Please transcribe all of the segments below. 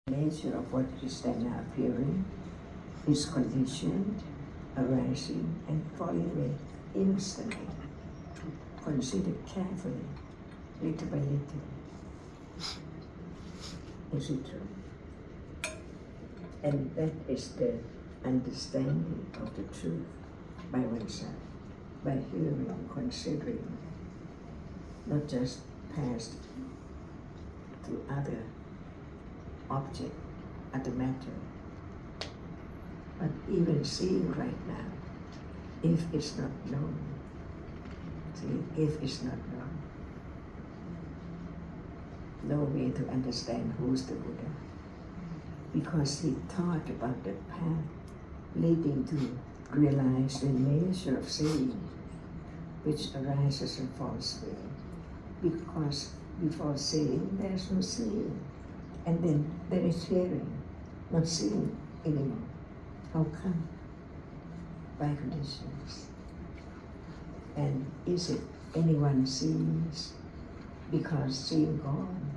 nature of what is then appearing is conditioned, arising, and falling away instantly. Consider carefully, little by little. Is it true? And that is the understanding of the truth by oneself, by hearing, considering, not just passed to other object, other matter, but even seeing right now, if it's not known. See, if it's not known, no way to understand who's the Buddha, because he taught about the path leading to realize the nature of seeing, which arises and falls away. Because before seeing, there's no seeing, and then there is hearing, not seeing anymore. How come? By conditions. And is it anyone sees because seeing gone?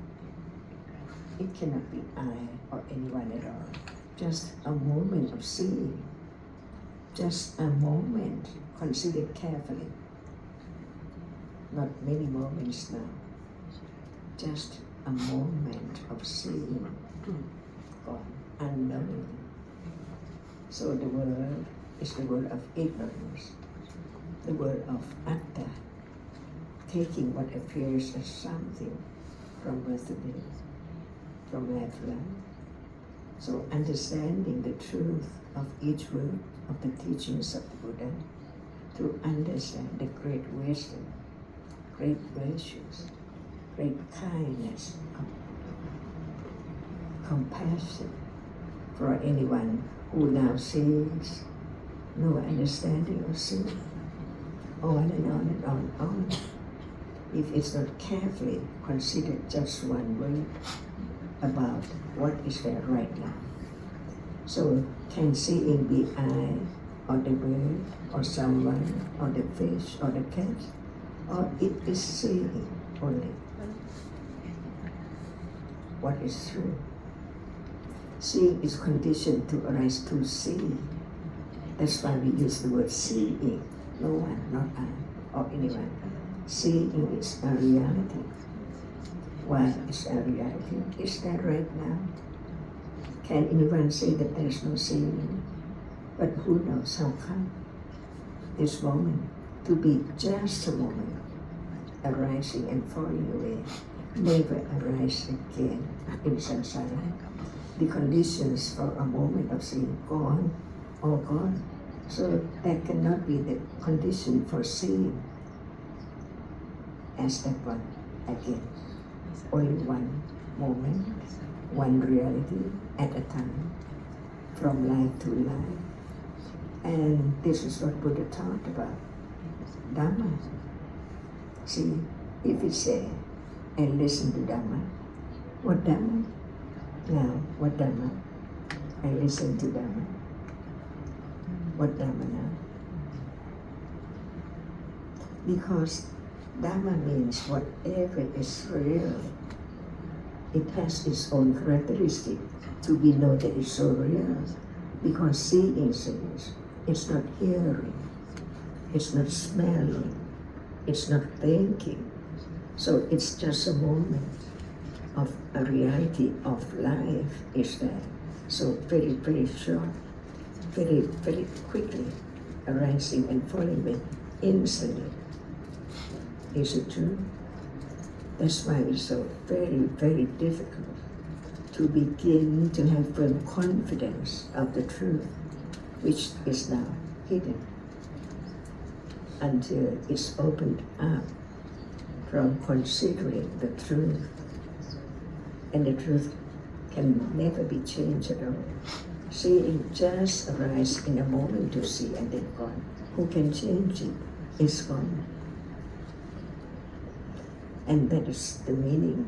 It cannot be I or anyone at all. Just a moment of seeing. Just a moment, considered carefully. Not many moments now. Just a moment of seeing gone, unknowing. So the world is the world of ignorance, the world of atta, taking what appears as something from birth to death, from life to life. So understanding the truth of each word of the teachings of the Buddha, to understand the great wisdom, great virtues, great kindness, compassion for anyone who now sees no understanding of sin, on and on and on and on. If it's not carefully considered just one word about what is there right now. So can seeing be I, or the bird, or someone, or the fish, or the cat, or it is seeing only what is true. Seeing is conditioned to arise to see. That's why we use the word seeing. No one, not I, or anyone. Seeing is a reality. Why is a reality? Is that right now? Can anyone say that there's no seeing? But who knows how come this moment to be just a moment, arising and falling away, never arise again in samsara. The conditions for a moment of seeing gone, all gone. So that cannot be the condition for seeing as that one again. Only one moment, one reality at a time, from life to life. And this is what Buddha taught about Dhamma. See, if we say and listen to Dhamma, what Dhamma? Now, what Dhamma? I listen to Dhamma. What Dhamma now? Because Dhamma means whatever is real, it has its own characteristic to be known that it's so real. Because seeing says, it's not hearing, it's not smelling, it's not thinking. So it's just a moment of a reality of life is there. So very, very short, very, very quickly arising and falling away instantly. Is it true? That's why it's so very, very difficult to begin to have firm confidence of the truth, which is now hidden, until it's opened up from considering the truth. And the truth can never be changed at all. Seeing just arise in a moment to see and then gone. Who can change it? It's gone. And that is the meaning,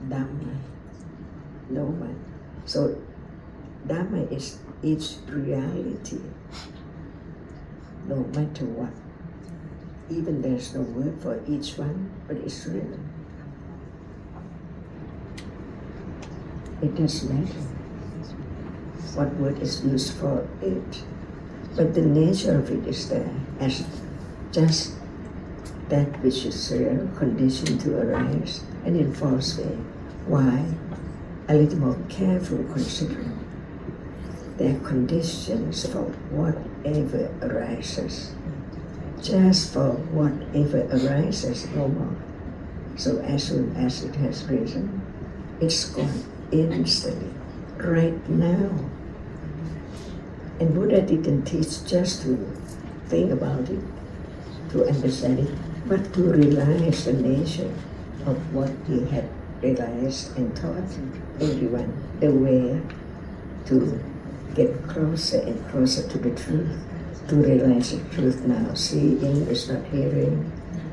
Dhamma, no one. So Dhamma is its reality, no matter what. Even there's no word for each one, but it's real. It doesn't matter what word is used for it, but the nature of it is there as just that which is real, conditioned to arise, and in false way. Why? A little more careful considering. There are conditions for whatever arises. Just for whatever arises, no more. So as soon as it has risen, it's gone instantly, right now. And Buddha didn't teach just to think about it, to understand it, but to realize the nature of what he had realized and taught everyone, the way to get closer and closer to the truth, to realize the truth now. Seeing is not hearing,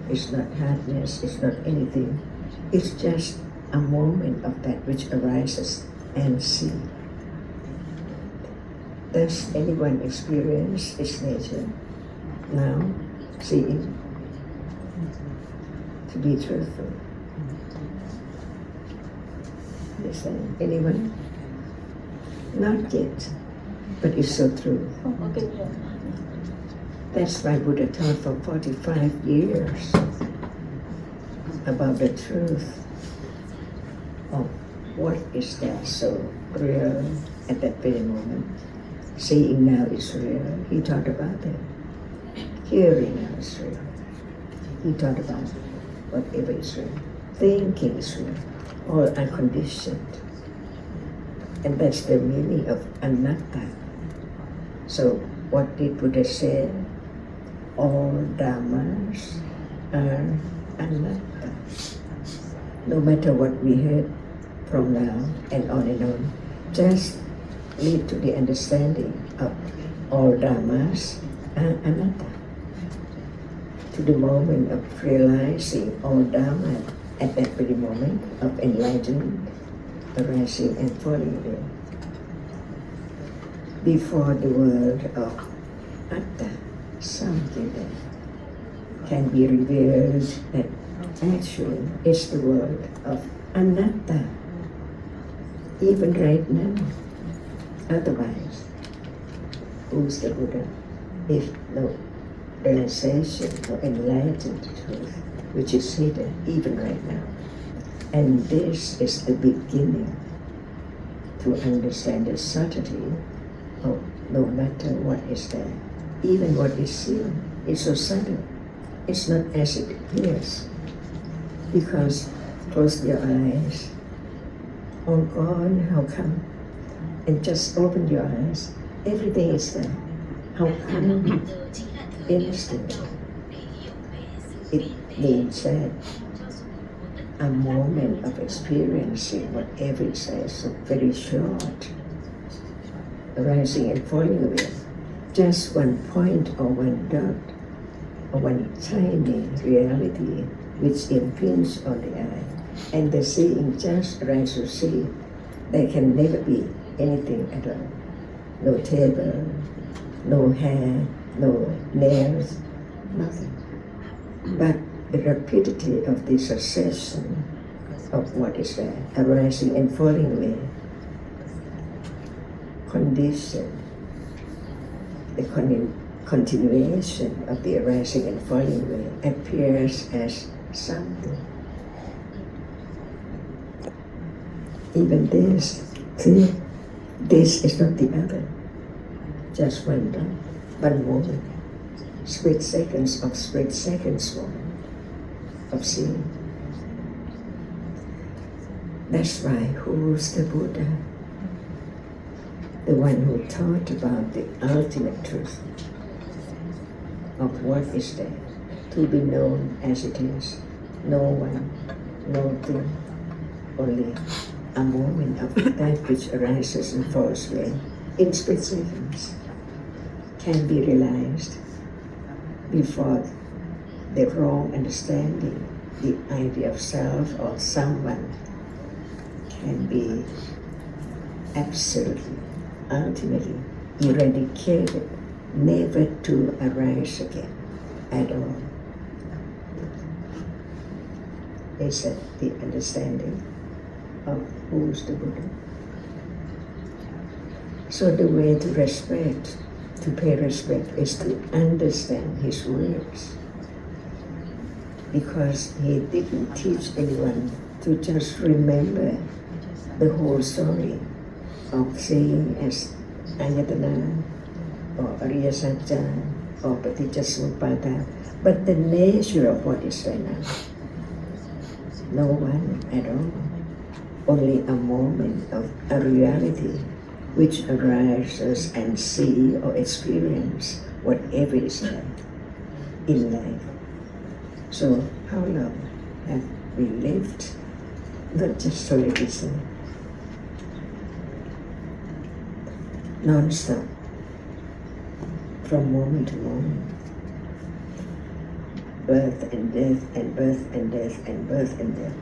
it's not hardness, it's not anything. It's just a moment of that which arises and see. Does anyone experience its nature now? Seeing to be truthful. Understand? Anyone? Not yet, but it's so true. That's why Buddha taught for 45 years about the truth of what is there so real at that very moment. Seeing now is real. He taught about it. Hearing now is real. He taught about whatever is real. Thinking is real. All unconditioned. And that's the meaning of anatta. So what did Buddha say? All dhammas are anatta. No matter what we heard from now and on, just lead to the understanding of all dhammas are anatta. To the moment of realizing all dhamma at that very moment of enlightenment, arising and falling away. Before the world of atta, something that can be revealed that actually is the world of anatta, even right now. Otherwise, who's the Buddha? If no realization, no enlightened truth, which is hidden even right now. And this is the beginning to understand the subtlety of no matter what is there. Even what is seen is so subtle. It's not as it appears. Because close your eyes. Oh God, how come? And just open your eyes. Everything is there. How come? Instantly. It means that a moment of experiencing whatever it says, so very short, arising and falling away. Just one point or one dot, or one tiny reality which impinges on the eye. And the seeing just arises to see. There can never be anything at all. No table, no hair, no nails, nothing. But the rapidity of the succession of what is there, arising and falling away, condition, the continuation of the arising and falling away appears as something. Even this, see, this is not the other. Just one dot, one moment, split seconds moment of seeing. That's why who's the Buddha? The one who taught about the ultimate truth of what is there, to be known as it is. No one, no thing, only a moment of that which arises and falls away in split seconds can be realized before the wrong understanding, the idea of self or someone can be absolutely, ultimately eradicated, never to arise again at all. Is that the understanding of who's the Buddha? So the way to respect, to pay respect, is to understand his words. Because he didn't teach anyone to just remember the whole story of saying as Ayatana or Arya Satya or Paticca, but the nature of what is right now. No one at all. Only a moment of a reality which arises and see or experience whatever is there in life. So how long have we lived? Not just to listen. Non-stop, from moment to moment. Birth and death and birth and death and birth and death.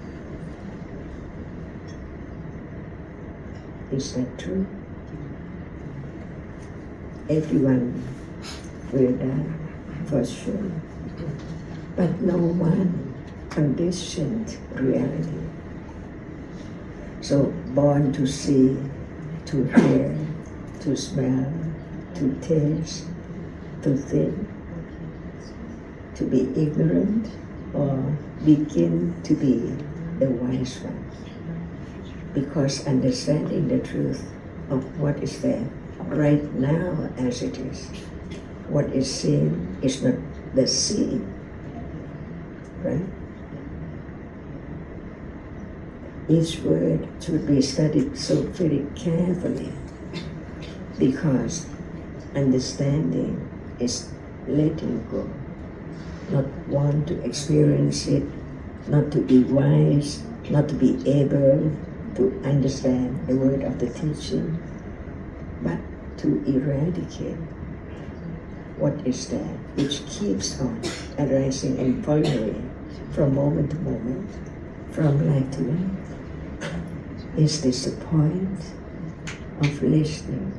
Is that true? Everyone will die, for sure. But no one conditioned reality. So born to see, to hear, to smell, to taste, to think, to be ignorant, or begin to be the wise one. Because understanding the truth of what is there right now as it is, what is seen is not the seeing, right? Each word should be studied so very carefully, because understanding is letting go, not want to experience it, not to be wise, not to be able to understand the word of the teaching, but to eradicate what is there, which keeps on arising and following from moment to moment, from life to life. Is this the point of listening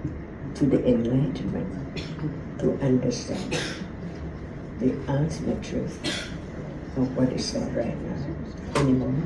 to the enlightenment, to understand the ultimate truth of what is there right now anymore?